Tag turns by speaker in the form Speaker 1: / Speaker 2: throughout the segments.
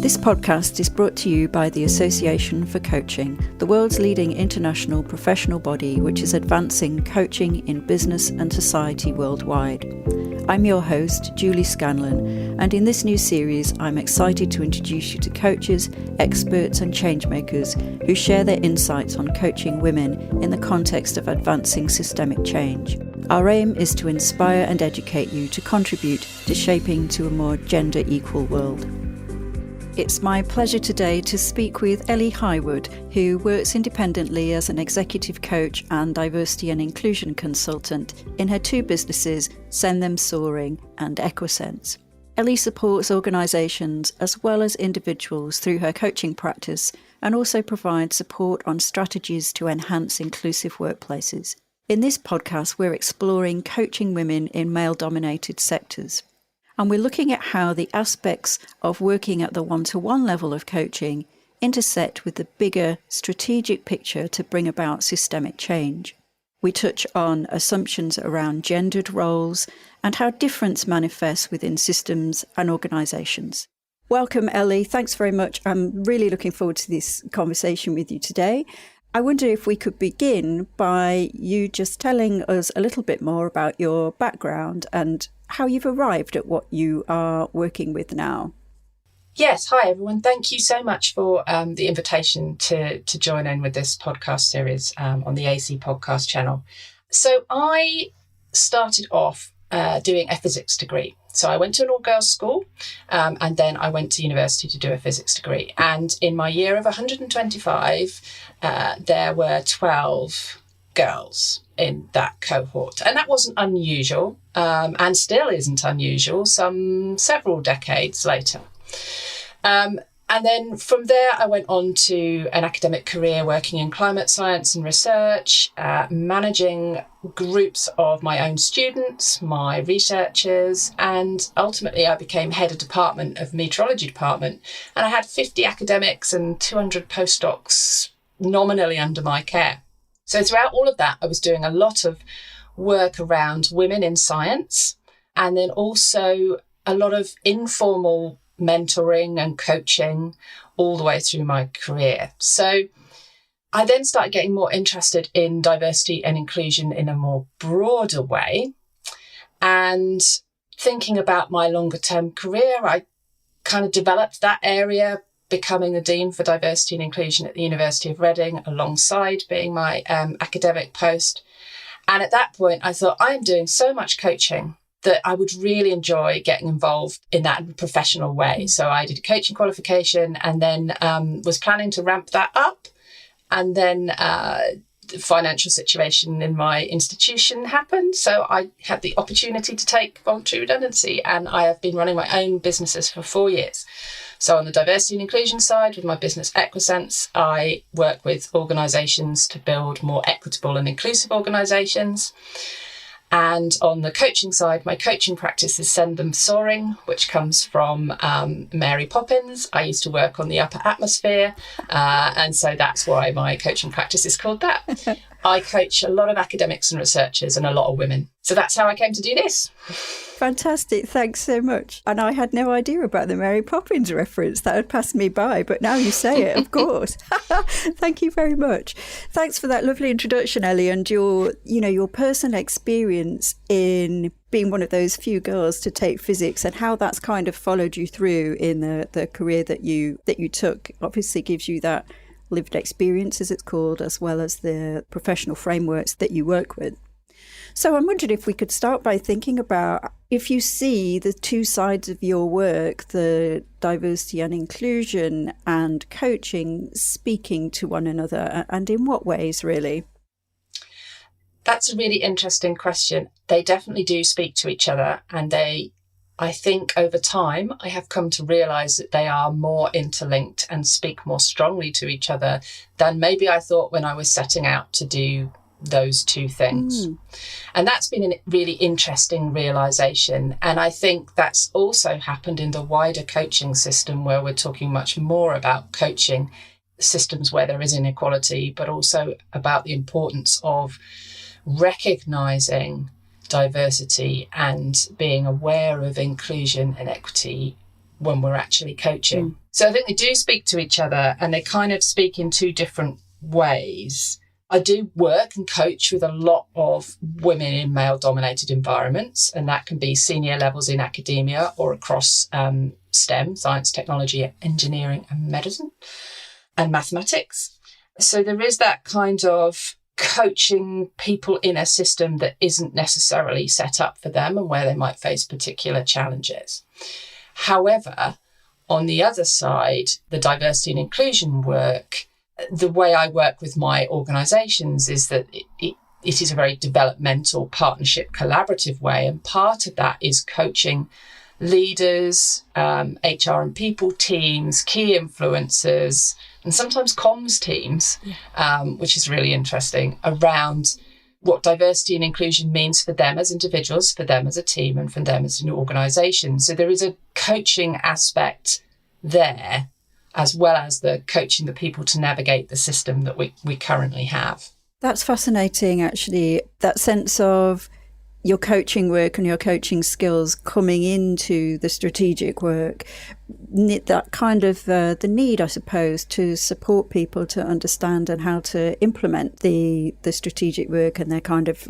Speaker 1: This podcast is brought to you by the Association for Coaching, the world's leading international professional body which is advancing coaching in business and society worldwide. I'm your host, Julie Scanlon, and in this new series I'm excited to introduce you to coaches, experts and changemakers who share their insights on coaching women in the context of advancing systemic change. Our aim is to inspire and educate you to contribute to shaping to a more gender equal world. It's my pleasure today to speak with Ellie Highwood, who works independently as an executive coach and diversity and inclusion consultant in her two businesses, Send Them Soaring and Equisense. Ellie supports organisations as well as individuals through her coaching practice and also provides support on strategies to enhance inclusive workplaces. In this podcast, we're exploring coaching women in male-dominated sectors. And we're looking at how the aspects of working at the one-to-one level of coaching intersect with the bigger strategic picture to bring about systemic change. We touch on assumptions around gendered roles and how difference manifests within systems and organisations. Welcome, Ellie. Thanks very much. I'm really looking forward to this conversation with you today. I wonder if we could begin by you just telling us a little bit more about your background and how you've arrived at what you are working with now.
Speaker 2: Yes, hi everyone. Thank you so much for the invitation to join in with this podcast series on the AC podcast channel. So I started off doing a physics degree. So I went to an all-girls school and then I went to university to do a physics degree. And in my year of 125, there were 12 girls in that cohort. And that wasn't unusual and still isn't unusual several decades later. And then from there, I went on to an academic career working in climate science and research, managing groups of my own students, my researchers, and ultimately I became head of department of meteorology department. And I had 50 academics and 200 postdocs nominally under my care. So throughout all of that, I was doing a lot of work around women in science, and then also a lot of informal mentoring and coaching all the way through my career. So I then started getting more interested in diversity and inclusion in a more broader way. And thinking about my longer term career, I kind of developed that area, becoming the Dean for Diversity and Inclusion at the University of Reading, alongside being my academic post. And at that point, I thought, I am doing so much coaching that I would really enjoy getting involved in that professional way. So I did a coaching qualification and then was planning to ramp that up. And then the financial situation in my institution happened. So I had the opportunity to take voluntary redundancy, and I have been running my own businesses for 4 years. So on the diversity and inclusion side, with my business Equisense, I work with organisations to build more equitable and inclusive organisations. And on the coaching side, my coaching practice is Send Them Soaring, which comes from Mary Poppins. I used to work on the upper atmosphere, and so that's why my coaching practice is called that. I coach a lot of academics and researchers and a lot of women. So that's how I came to do this.
Speaker 1: Fantastic. Thanks so much. And I had no idea about the Mary Poppins reference. That had passed me by, but now you say it, of course. Thank you very much. Thanks for that lovely introduction, Ellie, and your personal experience in being one of those few girls to take physics and how that's kind of followed you through in the career that you took. Obviously gives you that lived experience, as it's called, as well as the professional frameworks that you work with. So I'm wondering if we could start by thinking about if you see the two sides of your work, the diversity and inclusion and coaching, speaking to one another, and in what ways, really?
Speaker 2: That's a really interesting question. They definitely do speak to each other, and I think over time, I have come to realise that they are more interlinked and speak more strongly to each other than maybe I thought when I was setting out to do those two things. And that's been a really interesting realisation. And I think that's also happened in the wider coaching system, where we're talking much more about coaching systems where there is inequality, but also about the importance of recognising diversity and being aware of inclusion and equity when we're actually coaching. So I think they do speak to each other, and they kind of speak in two different ways. I do work and coach with a lot of women in male-dominated environments, and that can be senior levels in academia or across STEM, science, technology, engineering and medicine, and mathematics. So there is that kind of coaching people in a system that isn't necessarily set up for them and where they might face particular challenges. However, on the other side, the diversity and inclusion work, the way I work with my organisations is that it is a very developmental, partnership, collaborative way. And part of that is coaching leaders, HR and people teams, key influencers, and sometimes comms teams, which is really interesting, around what diversity and inclusion means for them as individuals, for them as a team, and for them as an organisation. So there is a coaching aspect there, as well as the coaching the people to navigate the system that we currently have.
Speaker 1: That's fascinating, actually, that sense of your coaching work and your coaching skills coming into the strategic work, that kind of the need, I suppose, to support people to understand and how to implement the strategic work, and they kind of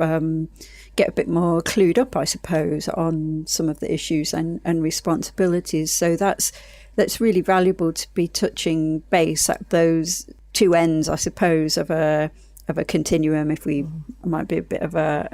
Speaker 1: get a bit more clued up, I suppose, on some of the issues and responsibilities. So that's really valuable to be touching base at those two ends, I suppose, of a continuum, if we might be a bit of a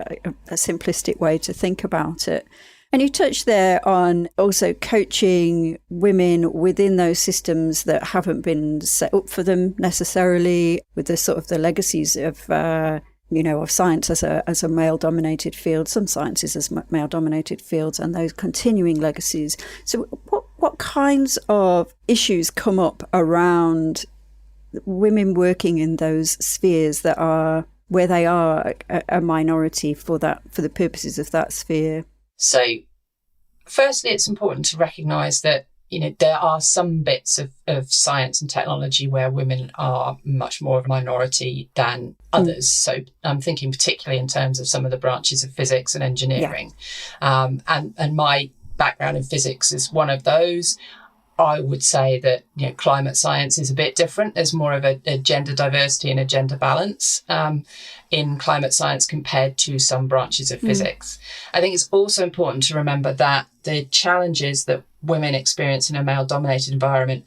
Speaker 1: simplistic way to think about it. And you touched there on also coaching women within those systems that haven't been set up for them necessarily, with the sort of the legacies of of science as a male-dominated field, some sciences as male-dominated fields, and those continuing legacies. So what kinds of issues come up around women working in those spheres that are where they are a minority for the purposes of that sphere?
Speaker 2: So firstly, it's important to recognise that there are some bits of science and technology where women are much more of a minority than others. So I'm thinking particularly in terms of some of the branches of physics and engineering. And my background in physics is one of those. I would say that climate science is a bit different. There's more of a gender diversity and a gender balance in climate science compared to some branches of physics. I think it's also important to remember that the challenges that women experience in a male-dominated environment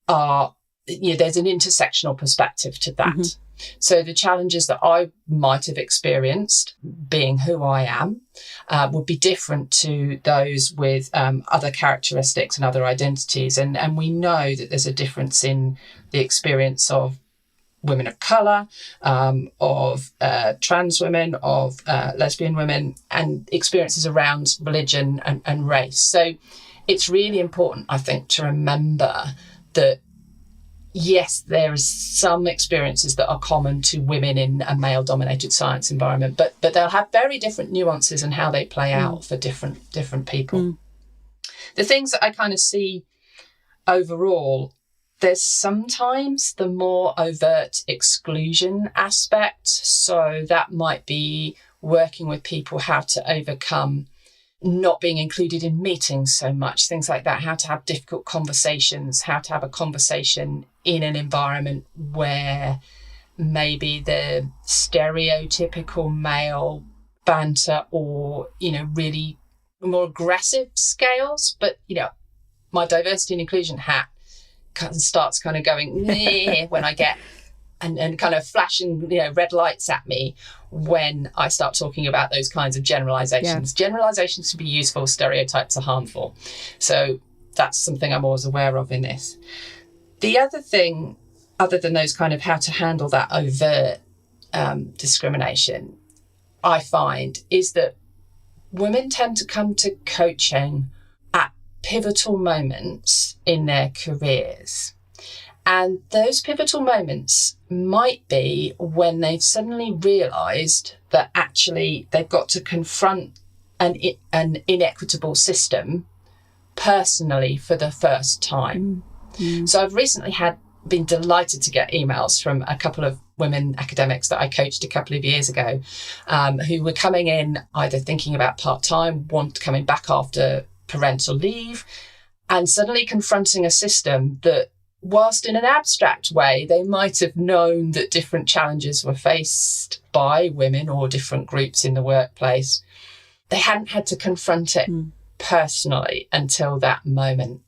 Speaker 2: are, there's an intersectional perspective to that. So the challenges that I might have experienced, being who I am, would be different to those with other characteristics and other identities. And we know that there's a difference in the experience of women of colour, of trans women, of lesbian women, and experiences around religion and race. So it's really important, I think, to remember that yes, there is some experiences that are common to women in a male-dominated science environment, but they'll have very different nuances in how they play out for different people. The things that I kind of see overall, there's sometimes the more overt exclusion aspect. So that might be working with people how to overcome not being included in meetings so much, things like that, how to have difficult conversations, how to have a conversation in an environment where maybe the stereotypical male banter or, really more aggressive scales. But, my diversity and inclusion hat starts kind of going when I get and kind of flashing, red lights at me when I start talking about those kinds of generalizations. Generalizations can be useful, stereotypes are harmful. So that's something I'm always aware of in this. The other thing, other than those kind of how to handle that overt discrimination, I find is that women tend to come to coaching at pivotal moments in their careers. And those pivotal moments might be when they've suddenly realised that actually they've got to confront an inequitable system personally for the first time. So I've recently been delighted to get emails from a couple of women academics that I coached a couple of years ago, who were coming in either thinking about part-time, coming back after parental leave, and suddenly confronting a system that, whilst in an abstract way, they might have known that different challenges were faced by women or different groups in the workplace, they hadn't had to confront it personally until that moment.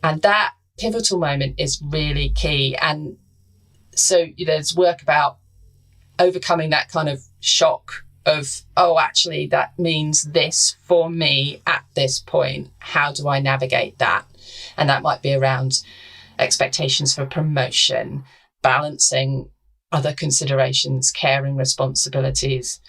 Speaker 2: And that pivotal moment is really key. And so there's work about overcoming that kind of shock of, oh, actually, that means this for me at this point. How do I navigate that? And that might be around expectations for promotion, balancing other considerations, caring responsibilities.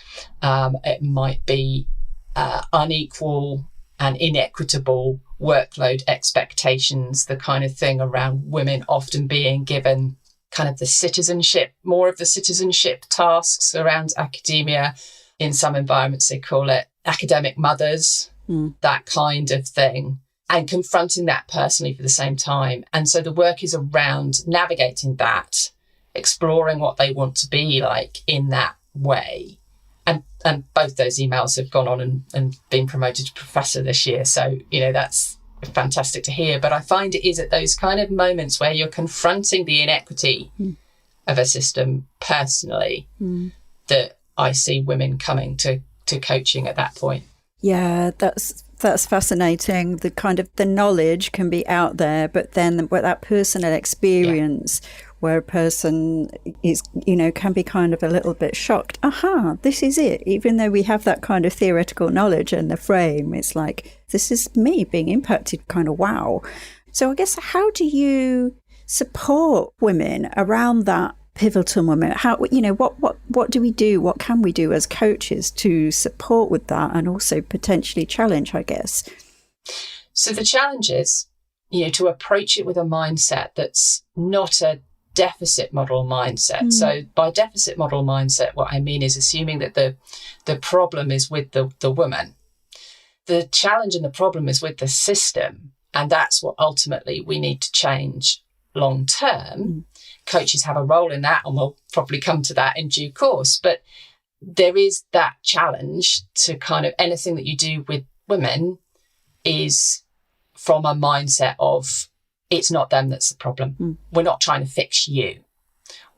Speaker 2: It might be unequal and inequitable workload expectations, the kind of thing around women often being given kind of the citizenship, more of the citizenship tasks around academia. In some environments, they call it academic mothers, that kind of thing, and confronting that personally for the same time. And so the work is around navigating that, exploring what they want to be like in that way. And both those emails have gone on and been promoted to professor this year. So, that's fantastic to hear. But I find it is at those kind of moments where you're confronting the inequity of a system personally that I see women coming to coaching at that point.
Speaker 1: Yeah, that's fascinating. The kind of the knowledge can be out there, but then that personal experience where a person is, can be kind of a little bit shocked. Aha, this is it. Even though we have that kind of theoretical knowledge and the frame, it's like, this is me being impacted, kind of wow. So I guess, how do you support women around that pivotal moment? How, what do we do? What can we do as coaches to support with that and also potentially challenge, I guess?
Speaker 2: So the challenge is, to approach it with a mindset that's not a deficit model mindset. So by deficit model mindset, what I mean is assuming that the problem is with the woman. The challenge and the problem is with the system. And that's what ultimately we need to change long term. Coaches have a role in that, and we'll probably come to that in due course. But there is that challenge to kind of anything that you do with women is from a mindset of, it's not them that's the problem. We're not trying to fix you.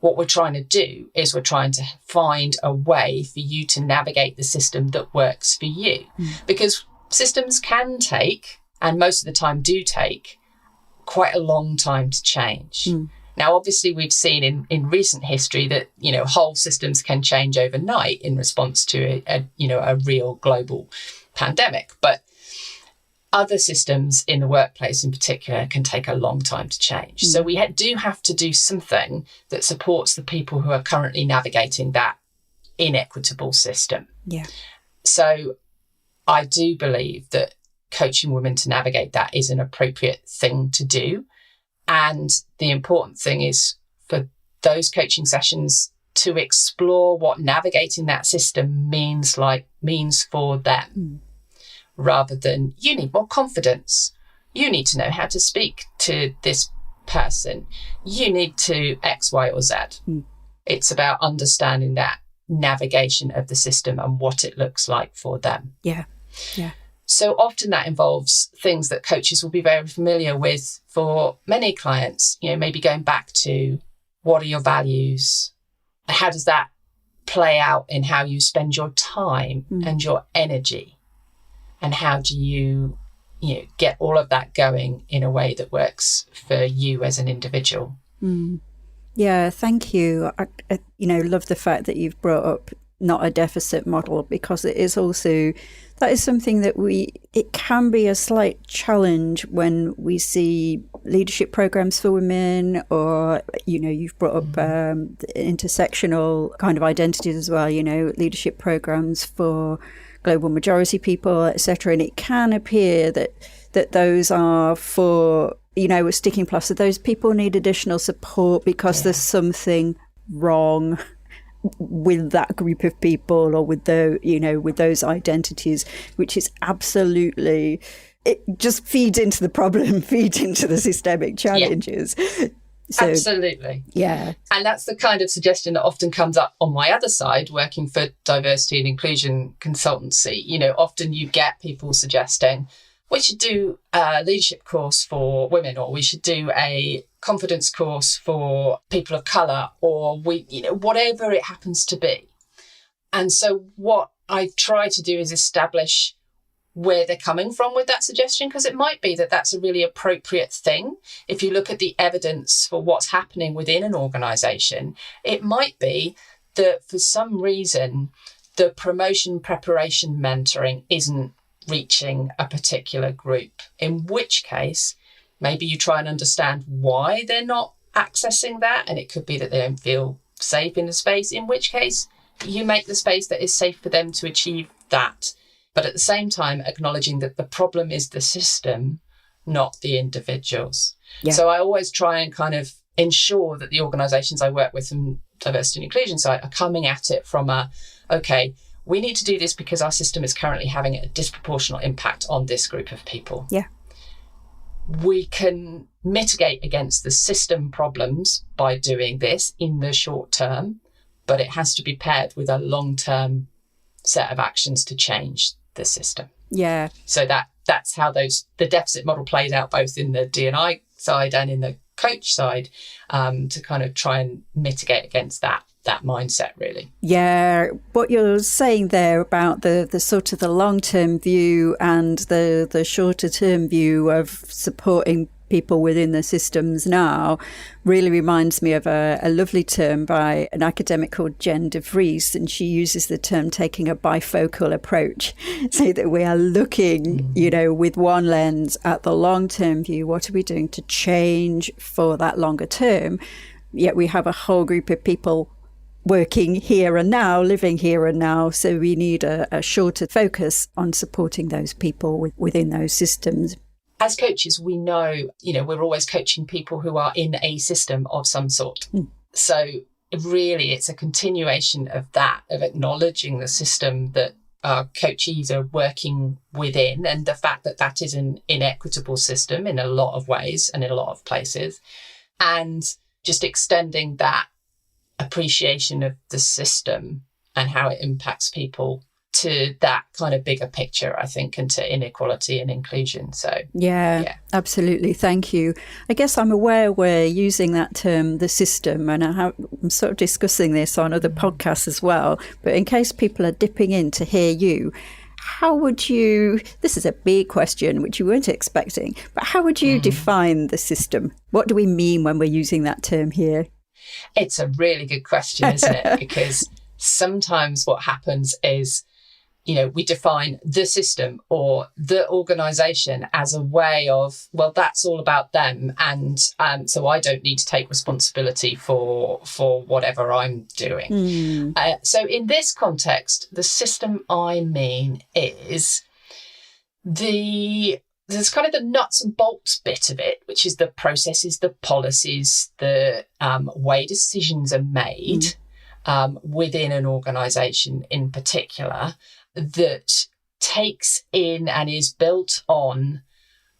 Speaker 2: What we're trying to do is we're trying to find a way for you to navigate the system that works for you. Because systems can take, and most of the time do take, quite a long time to change. Now, obviously, we've seen in recent history that, whole systems can change overnight in response to a real global pandemic. But other systems in the workplace in particular can take a long time to change. So we do have to do something that supports the people who are currently navigating that inequitable system.
Speaker 1: Yeah.
Speaker 2: So I do believe that coaching women to navigate that is an appropriate thing to do. And the important thing is for those coaching sessions to explore what navigating that system means for them. Rather than, you need more confidence. You need to know how to speak to this person. You need to X, Y, or Z. It's about understanding that navigation of the system and what it looks like for them.
Speaker 1: Yeah.
Speaker 2: So often that involves things that coaches will be very familiar with for many clients, maybe going back to, what are your values? How does that play out in how you spend your time and your energy? And how do you, get all of that going in a way that works for you as an individual?
Speaker 1: Yeah, thank you. I love the fact that you've brought up not a deficit model, because it is also, that is something that it can be a slight challenge when we see leadership programs for women, or, you've brought up intersectional kind of identities as well, leadership programs for global majority people, etc. And it can appear that those are for, a sticking plaster. Those people need additional support because there's something wrong with that group of people, or with with those identities, which is absolutely, it just feeds into the problem, feeds into the systemic challenges. So,
Speaker 2: absolutely.
Speaker 1: Yeah.
Speaker 2: And that's the kind of suggestion that often comes up on my other side, working for diversity and inclusion consultancy. Often you get people suggesting, we should do a leadership course for women, or we should do a confidence course for people of colour, or whatever it happens to be. And so what I try to do is establish where they're coming from with that suggestion, because it might be that that's a really appropriate thing. If you look at the evidence for what's happening within an organisation, it might be that for some reason, the promotion, preparation, mentoring isn't reaching a particular group, in which case, maybe you try and understand why they're not accessing that. And it could be that they don't feel safe in the space, in which case you make the space that is safe for them to achieve that. But at the same time, acknowledging that the problem is the system, not the individuals. Yeah. So I always try and kind of ensure that the organisations I work with from diversity and inclusion side are coming at it from okay, we need to do this because our system is currently having a disproportionate impact on this group of people.
Speaker 1: Yeah.
Speaker 2: We can mitigate against the system problems by doing this in the short term, but it has to be paired with a long-term set of actions to change the system.
Speaker 1: Yeah.
Speaker 2: So that's how the deficit model plays out both in the D&I side and in the coach side, to kind of try and mitigate against that mindset, really.
Speaker 1: Yeah, what you're saying there about the sort of the long-term view and the shorter-term view of supporting people within the systems now really reminds me of a lovely term by an academic called Jen de Vries, and she uses the term taking a bifocal approach, so that we are looking, with one lens at the long-term view. What are we doing to change for that longer term? Yet we have a whole group of people working here and now, living here and now. So we need a shorter focus on supporting those people within those systems.
Speaker 2: As coaches, we know, we're always coaching people who are in a system of some sort. So really, it's a continuation of that, of acknowledging the system that our coachees are working within, and the fact that that is an inequitable system in a lot of ways and in a lot of places, and just extending that appreciation of the system and how it impacts people to that kind of bigger picture, I think, and to inequality and inclusion. So
Speaker 1: yeah, absolutely. Thank you. I guess I'm aware we're using that term, the system, and I'm sort of discussing this on other podcasts as well. But in case people are dipping in to hear you, how would you, this is a big question which you weren't expecting, but how would you define the system? What do we mean when we're using that term here?
Speaker 2: It's a really good question, isn't it? Because sometimes what happens is, we define the system or the organisation as a way of, well, that's all about them. And so I don't need to take responsibility for whatever I'm doing. So in this context, the system I mean is there's kind of the nuts and bolts bit of it, which is the processes, the policies, the way decisions are made within an organisation in particular, that takes in and is built on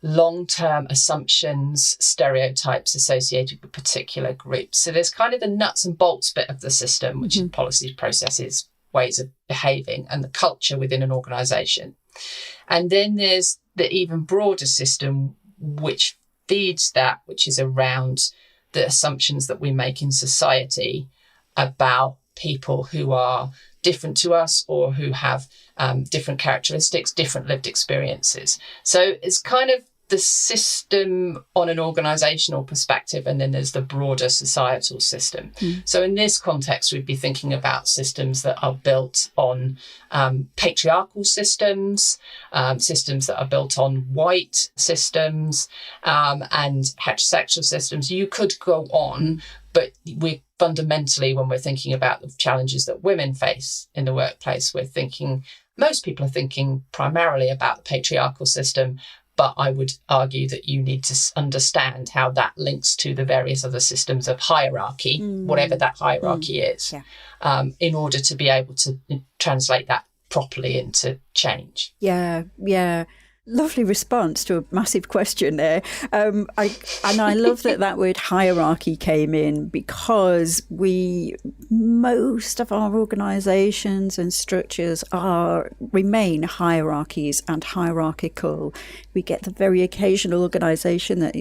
Speaker 2: long-term assumptions, stereotypes associated with particular groups. So there's kind of the nuts and bolts bit of the system, which is policies, processes, ways of behaving, and the culture within an organisation. And then there's the even broader system, which feeds that, which is around the assumptions that we make in society about people who are different to us or who have different characteristics, different lived experiences. So it's kind of the system on an organisational perspective, and then there's the broader societal system. So in this context, we'd be thinking about systems that are built on patriarchal systems, systems that are built on white systems, and heterosexual systems. You could go on, but we're fundamentally, when we're thinking about the challenges that women face in the workplace, most people are thinking primarily about the patriarchal system. But I would argue that you need to understand how that links to the various other systems of hierarchy, whatever that hierarchy is, in order to be able to translate that properly into change.
Speaker 1: Yeah. Lovely response to a massive question there. I love that word hierarchy came in, because most of our organisations and structures remain hierarchies and hierarchical. We get the very occasional organisation that,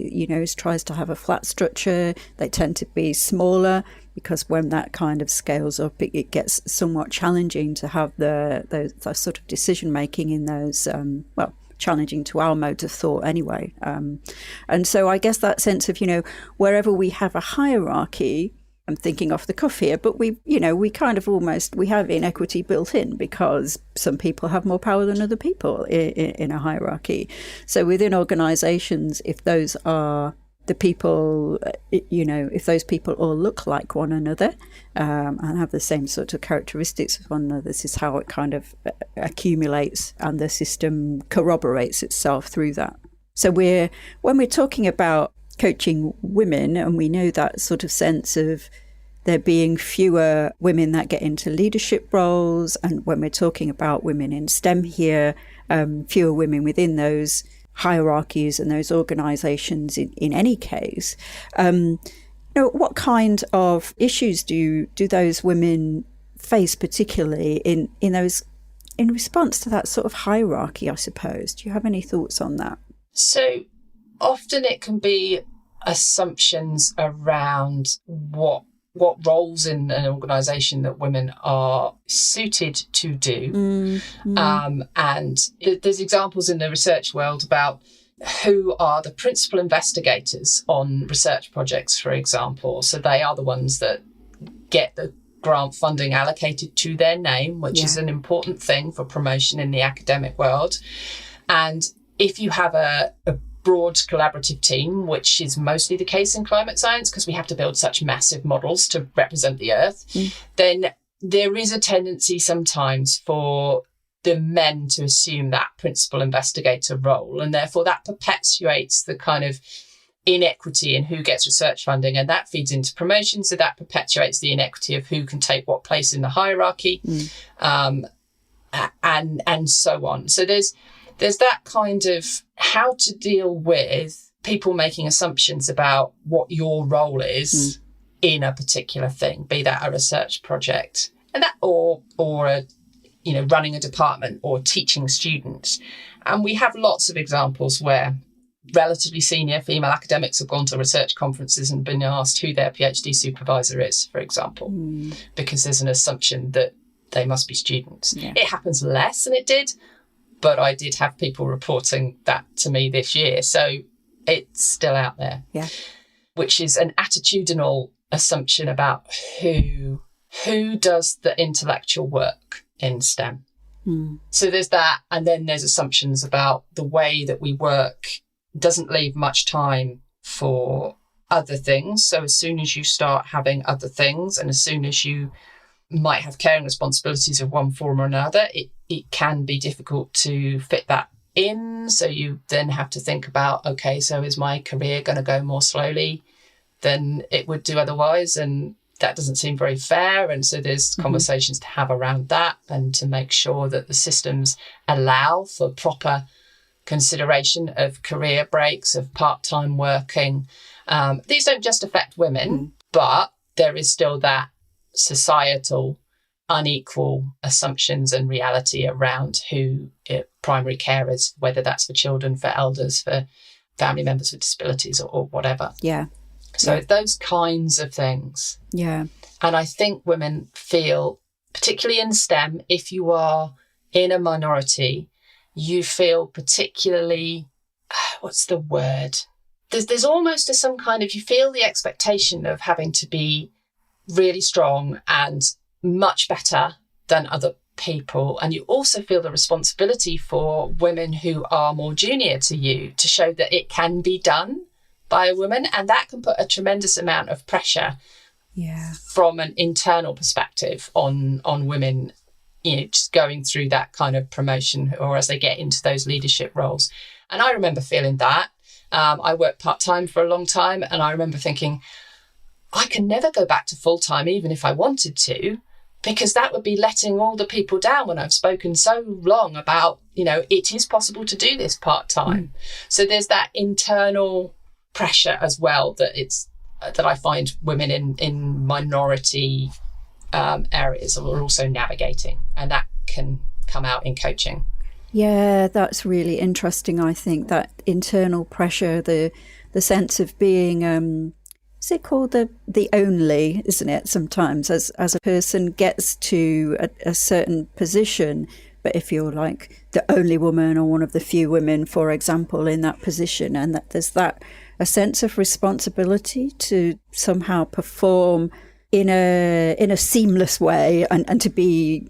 Speaker 1: tries to have a flat structure. They tend to be smaller, because when that kind of scales up, it gets somewhat challenging to have the sort of decision making in those, challenging to our modes of thought anyway. And so I guess that sense of, wherever we have a hierarchy, I'm thinking off the cuff here, but we have inequity built in, because some people have more power than other people in a hierarchy. So within organisations, if those are the people, if those people all look like one another and have the same sort of characteristics as one another, this is how it kind of accumulates, and the system corroborates itself through that. So when we're talking about coaching women, and we know that sort of sense of there being fewer women that get into leadership roles, and when we're talking about women in STEM here, fewer women within those hierarchies and those organisations in any case, what kind of issues do those women face, particularly in response to that sort of hierarchy, I suppose? Do you have any thoughts on that?
Speaker 2: So often it can be assumptions around what roles in an organisation that women are suited to do. And there's examples in the research world about who are the principal investigators on research projects, for example. So they are the ones that get the grant funding allocated to their name, which is an important thing for promotion in the academic world. And if you have a broad collaborative team, which is mostly the case in climate science, because we have to build such massive models to represent the Earth, then there is a tendency sometimes for the men to assume that principal investigator role. And therefore that perpetuates the kind of inequity in who gets research funding, and that feeds into promotion. So that perpetuates the inequity of who can take what place in the hierarchy, and so on. So there's that kind of how to deal with people making assumptions about what your role is in a particular thing, be that a research project, and that or running a department or teaching students. And we have lots of examples where relatively senior female academics have gone to research conferences and been asked who their PhD supervisor is, for example, because there's an assumption that they must be students. Yeah. It happens less than it did, but I did have people reporting that to me this year. So it's still out there, which is an attitudinal assumption about who does the intellectual work in STEM. So there's that. And then there's assumptions about the way that we work doesn't leave much time for other things. So as soon as you start having other things, and as soon as you might have caring responsibilities of one form or another, it can be difficult to fit that in. So you then have to think about, okay, so is my career going to go more slowly than it would do otherwise? And that doesn't seem very fair. And so there's conversations to have around that, and to make sure that the systems allow for proper consideration of career breaks, of part-time working. These don't just affect women, but there is still that societal unequal assumptions and reality around who primary carers, whether that's for children, for elders, for family members with disabilities or whatever. So those kinds of things. And I think women feel, particularly in STEM, if you are in a minority, you feel particularly, what's the word? There's almost some kind of, you feel the expectation of having to be really strong and much better than other people. And you also feel the responsibility for women who are more junior to you to show that it can be done by a woman. And that can put a tremendous amount of pressure from an internal perspective on women, just going through that kind of promotion, or as they get into those leadership roles. And I remember feeling that. I worked part-time for a long time, and I remember thinking, I can never go back to full-time even if I wanted to, because that would be letting all the people down when I've spoken so long about, it is possible to do this part-time. So there's that internal pressure as well that I find women in minority areas are also navigating, and that can come out in coaching.
Speaker 1: Yeah, that's really interesting. I think that internal pressure, the sense of being, is it called the only, isn't it? Sometimes as a person gets to a certain position, but if you're like the only woman or one of the few women, for example, in that position, and that there's a sense of responsibility to somehow perform in a seamless way and to be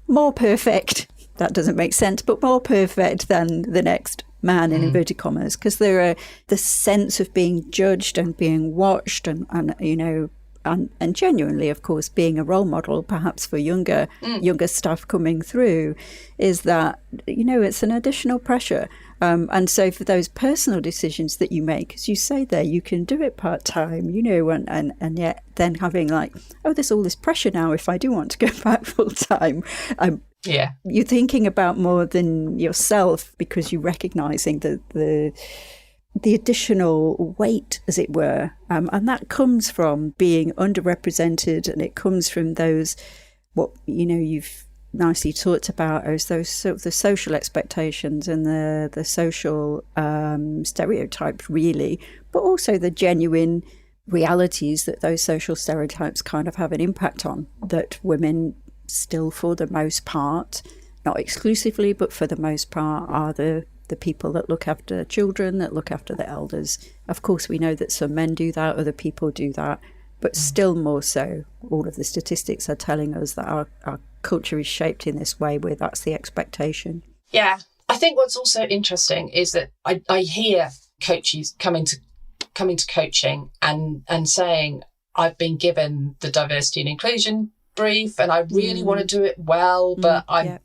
Speaker 1: more perfect. That doesn't make sense, but more perfect than the next man in inverted commas, because the sense of being judged and being watched and genuinely, of course, being a role model, perhaps for younger staff coming through, is that, it's an additional pressure. And so for those personal decisions that you make, as you say there, you can do it part-time, and yet then having like, there's all this pressure now if I do want to go back full-time. You're thinking about more than yourself, because you're recognizing the additional weight, as it were, and that comes from being underrepresented, and it comes from those what you've nicely talked about as those the social expectations and the social stereotypes, really, but also the genuine realities that those social stereotypes kind of have an impact on, that women still, for the most part, not exclusively, but for the most part, are the people that look after children, that look after the elders. Of course, we know that some men do that, other people do that, but still more so, all of the statistics are telling us that our culture is shaped in this way, where that's the expectation.
Speaker 2: Yeah. I think what's also interesting is that I hear coaches coming to coaching and saying, I've been given the diversity and inclusion brief and I really want to do it well, but I'm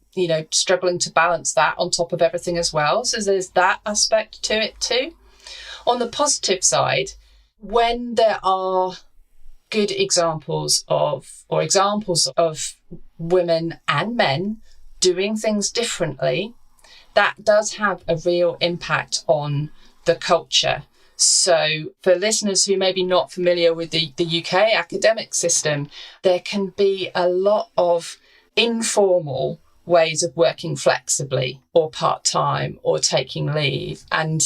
Speaker 2: struggling to balance that on top of everything as well. So there's that aspect to it too. On the positive side, when there are good examples of women and men doing things differently, that does have a real impact on the culture. So for listeners who may be not familiar with the UK academic system, there can be a lot of informal ways of working flexibly or part-time or taking leave. And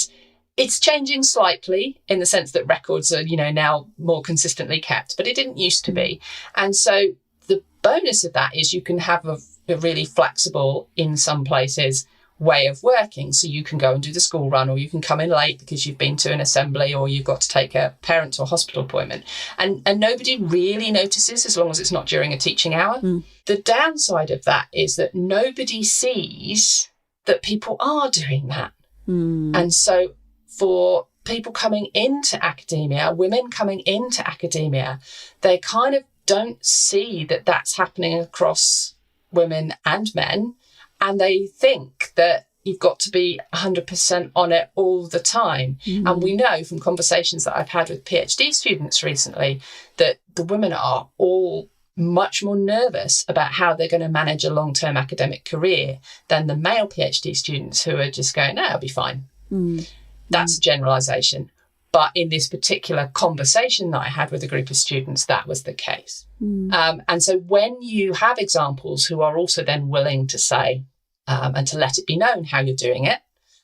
Speaker 2: it's changing slightly in the sense that records are, now more consistently kept, but it didn't used to be. And so the bonus of that is you can have a really flexible, in some places, way of working. So you can go and do the school run, or you can come in late because you've been to an assembly, or you've got to take a parent to a hospital appointment. And nobody really notices as long as it's not during a teaching hour. The downside of that is that nobody sees that people are doing that. And so for people coming into academia, women coming into academia, they kind of don't see that that's happening across women and men. And they think that you've got to be 100% on it all the time. And we know from conversations that I've had with PhD students recently that the women are all much more nervous about how they're going to manage a long-term academic career than the male PhD students, who are just going, no, I'll be fine. That's a generalisation. But in this particular conversation that I had with a group of students, that was the case. And so when you have examples who are also then willing to say, and to let it be known how you're doing it,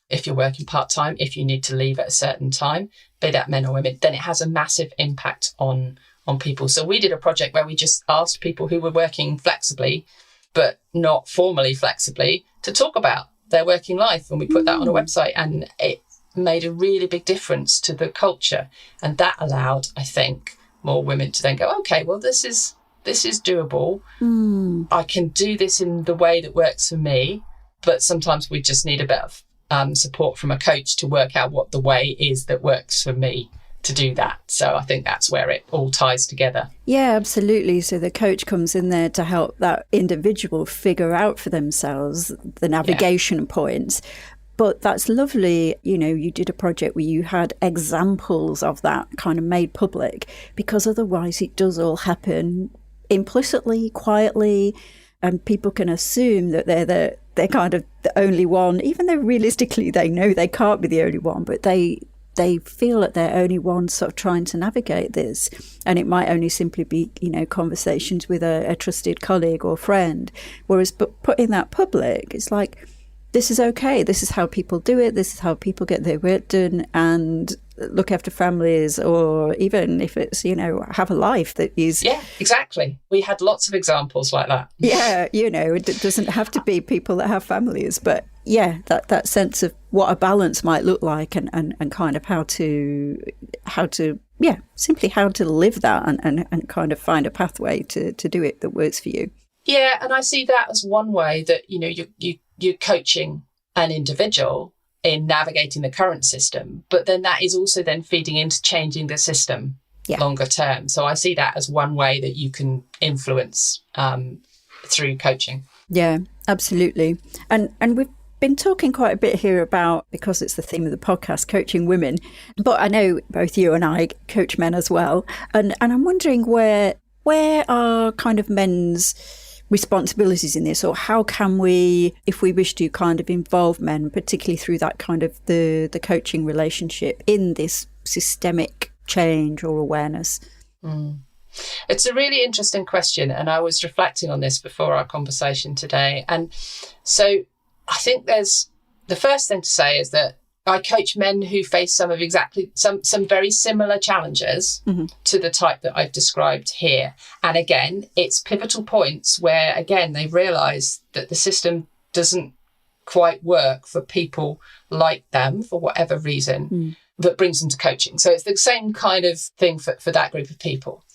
Speaker 2: if you're working part-time, if you need to leave at a certain time, be that men or women, then it has a massive impact on people. So we did a project where we just asked people who were working flexibly, but not formally flexibly, to talk about their working life. And we put that on a website, and it made a really big difference to the culture. And that allowed, I think, more women to then go, okay, well, this is doable. I can do this in the way that works for me. But sometimes we just need a bit of support from a coach to work out what the way is that works for me to do that. So I think that's where it all ties together.
Speaker 1: Yeah, absolutely. So the coach comes in there to help that individual figure out for themselves the navigation points. But that's lovely. You did a project where you had examples of that kind of made public, because otherwise it does all happen implicitly, quietly, and people can assume that they're kind of the only one, even though realistically they know they can't be the only one, but they feel that they're only one sort of trying to navigate this. And it might only simply be, conversations with a trusted colleague or friend. Whereas putting that public, it's like, this is okay. This is how people do it. This is how people get their work done and look after families, or even if it's, have a life that is...
Speaker 2: Yeah, exactly. We had lots of examples like that.
Speaker 1: Yeah, it doesn't have to be people that have families, but yeah, that sense of what a balance might look like and kind of how to simply how to live that and kind of find a pathway to do it that works for you.
Speaker 2: Yeah, and I see that as one way that, you're coaching an individual in navigating the current system, but then that is also then feeding into changing the system longer term. So I see that as one way that you can influence through coaching.
Speaker 1: Yeah, absolutely. And we've been talking quite a bit here about, because it's the theme of the podcast, coaching women, but I know both you and I coach men as well. And I'm wondering where are kind of men's responsibilities in this, or how can we, if we wish to kind of involve men, particularly through that kind of the coaching relationship, in this systemic change or awareness?
Speaker 2: It's a really interesting question, and I was reflecting on this before our conversation today. And so I think the first thing to say is that I coach men who face some very similar challenges to the type that I've described here. And again, it's pivotal points where, again, they realise that the system doesn't quite work for people like them for whatever reason that brings them to coaching. So it's the same kind of thing for that group of people.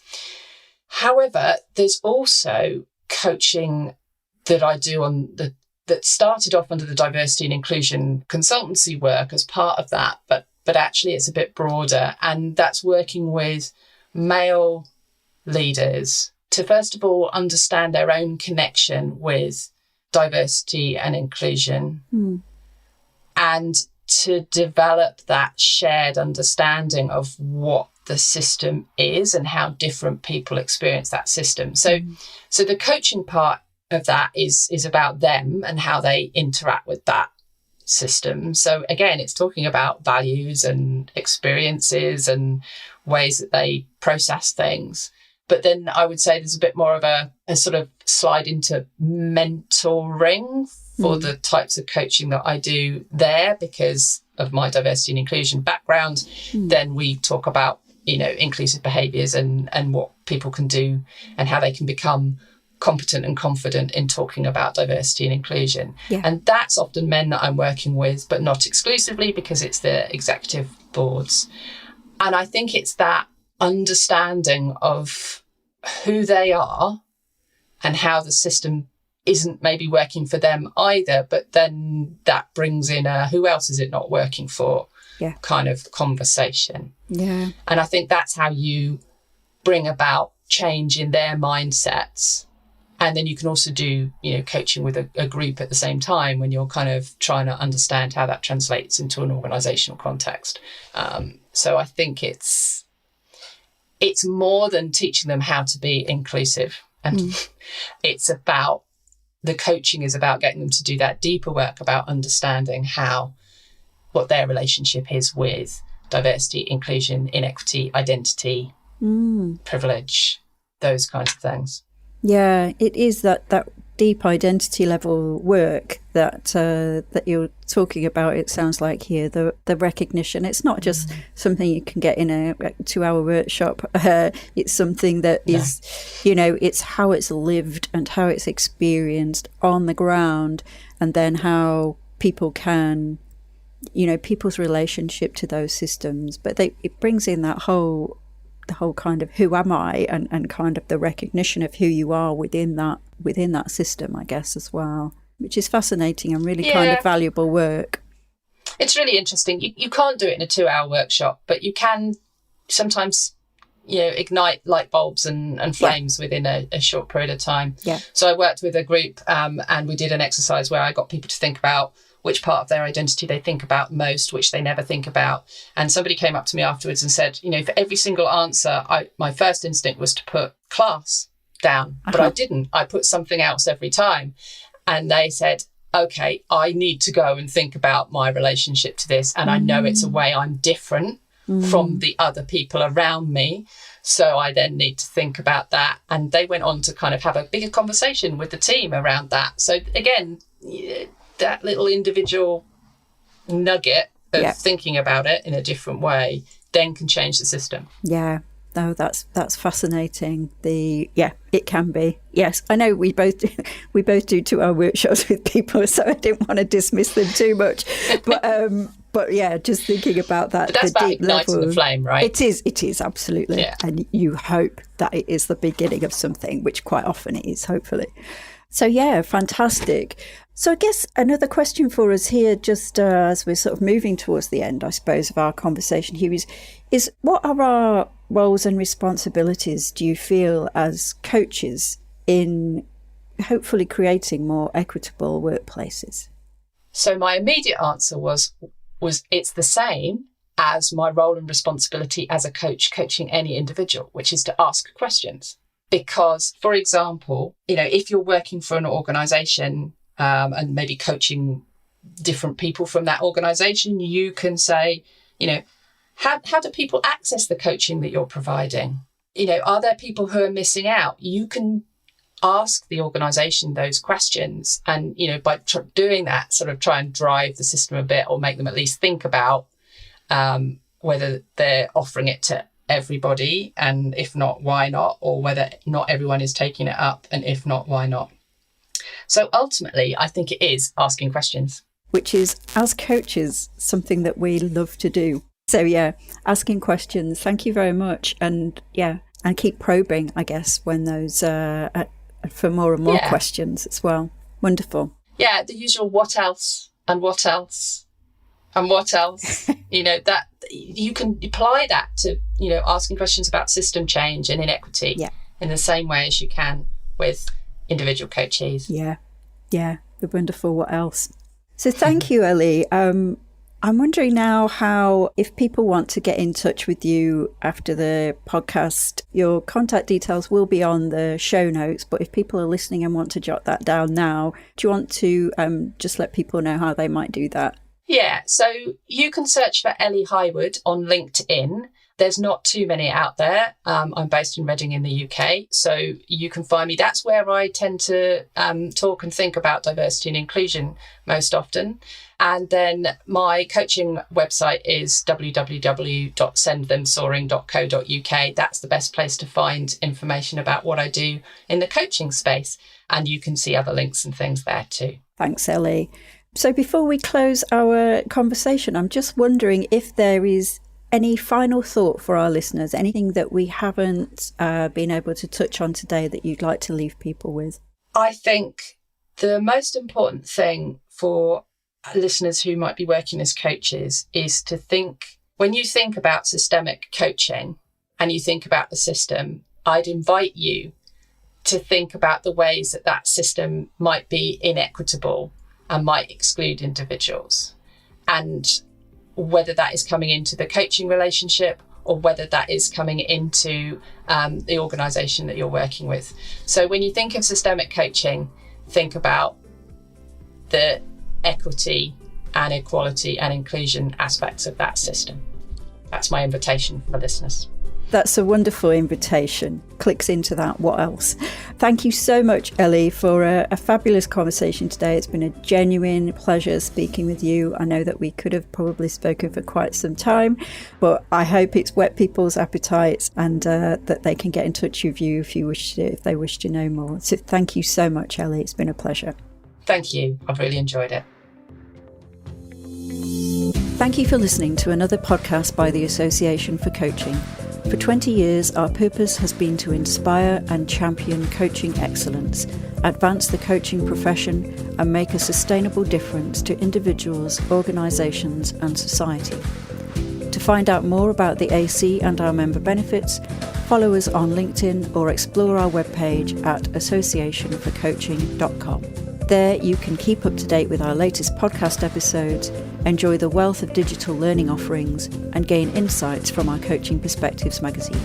Speaker 2: However, there's also coaching that I do that started off under the diversity and inclusion consultancy work as part of that, but actually it's a bit broader, and that's working with male leaders to first of all understand their own connection with diversity and inclusion and to develop that shared understanding of what the system is and how different people experience that system. So the coaching part of that is about them and how they interact with that system. So again, it's talking about values and experiences and ways that they process things. But then I would say there's a bit more of a sort of slide into mentoring for the types of coaching that I do there because of my diversity and inclusion background. Then we talk about, inclusive behaviours and what people can do and how they can become competent and confident in talking about diversity and inclusion. And that's often men that I'm working with, but not exclusively, because it's the executive boards. And I think it's that understanding of who they are and how the system isn't maybe working for them either, but then that brings in a who else is it not working for kind of conversation. And I think that's how you bring about change in their mindsets. And then you can also do, coaching with a group at the same time when you're kind of trying to understand how that translates into an organisational context. So I think it's more than teaching them how to be inclusive. And the coaching is about getting them to do that deeper work about understanding what their relationship is with diversity, inclusion, inequity, identity, privilege, those kinds of things.
Speaker 1: Yeah, it is that deep identity level work that you're talking about. It sounds like here the recognition. It's not just something you can get in a 2-hour workshop. It's something that is, it's how it's lived and how it's experienced on the ground, and then how people can, people's relationship to those systems. But it brings in the whole kind of who am I and kind of the recognition of who you are within that system, I guess, as well, which is fascinating and really kind of valuable work.
Speaker 2: It's really interesting. You can't do it in a 2-hour workshop, but you can sometimes, ignite light bulbs and flames within a short period of time. So I worked with a group and we did an exercise where I got people to think about which part of their identity they think about most, which they never think about. And somebody came up to me afterwards and said, for every single answer, my first instinct was to put class. down. But I didn't. I put something else every time. And they said, okay, I need to go and think about my relationship to this. And I know it's a way I'm different from the other people around me. So I then need to think about that. And they went on to kind of have a bigger conversation with the team around that. So again, that little individual nugget of thinking about it in a different way then can change the system.
Speaker 1: Yeah. No, that's fascinating. It can be. Yes, I know we both do 2 hour workshops with people, so I didn't want to dismiss them too much. But yeah, just thinking about that.
Speaker 2: But that's about igniting the flame, right?
Speaker 1: It is absolutely. Yeah. And you hope that it is the beginning of something, which quite often it is, hopefully. So yeah, fantastic. So I guess another question for us here, just as we're sort of moving towards the end, I suppose, of our conversation here is what are our roles and responsibilities, do you feel, as coaches in hopefully creating more equitable workplaces?
Speaker 2: So my immediate answer was it's the same as my role and responsibility as a coach coaching any individual, which is to ask questions. Because, for example, if you're working for an organisation and maybe coaching different people from that organisation, you can say, how do people access the coaching that you're providing? Are there people who are missing out? You can ask the organisation those questions and, by doing that, sort of try and drive the system a bit or make them at least think about whether they're offering it to everybody, and if not, why not, or whether not everyone is taking it up, and if not, why not. So ultimately, I think it is asking questions.
Speaker 1: Which is, as coaches, something that we love to do. So yeah, asking questions. Thank you very much. And keep probing, I guess, when those for more and more questions as well. Wonderful.
Speaker 2: Yeah, the usual what else and what else and what else. That you can apply that to, asking questions about system change and inequity in the same way as you can with individual coaches.
Speaker 1: Yeah, the wonderful what else. So thank you, Ellie. I'm wondering now how, if people want to get in touch with you after the podcast, your contact details will be on the show notes, but if people are listening and want to jot that down now, do you want to just let people know how they might do that?
Speaker 2: Yeah, so you can search for Ellie Highwood on LinkedIn. There's not too many out there. I'm based in Reading in the UK, so you can find me. That's where I tend to talk and think about diversity and inclusion most often. And then my coaching website is www.sendthemsoaring.co.uk. That's the best place to find information about what I do in the coaching space. And you can see other links and things there too.
Speaker 1: Thanks, Ellie. So before we close our conversation, I'm just wondering if there is any final thought for our listeners, anything that we haven't been able to touch on today that you'd like to leave people with?
Speaker 2: I think the most important thing for listeners who might be working as coaches is to think, when you think about systemic coaching and you think about the system, I'd invite you to think about the ways that that system might be inequitable and might exclude individuals, and whether that is coming into the coaching relationship or whether that is coming into the organisation that you're working with. So when you think of systemic coaching, think about the equity and equality and inclusion aspects of that system. That's my invitation for listeners.
Speaker 1: That's a wonderful invitation. Clicks into that. What else? Thank you so much, Ellie, for a fabulous conversation today. It's been a genuine pleasure speaking with you. I know that we could have probably spoken for quite some time, but I hope it's whet people's appetites and that they can get in touch with you if they wish to know more. So thank you so much, Ellie. It's been a pleasure.
Speaker 2: Thank you. I've really enjoyed it.
Speaker 1: Thank you for listening to another podcast by the Association for Coaching. For 20 years, our purpose has been to inspire and champion coaching excellence, advance the coaching profession, and make a sustainable difference to individuals, organisations, and society. To find out more about the AC and our member benefits, follow us on LinkedIn or explore our webpage at associationforcoaching.com. There you can keep up to date with our latest podcast episodes, enjoy the wealth of digital learning offerings, and gain insights from our Coaching Perspectives magazine.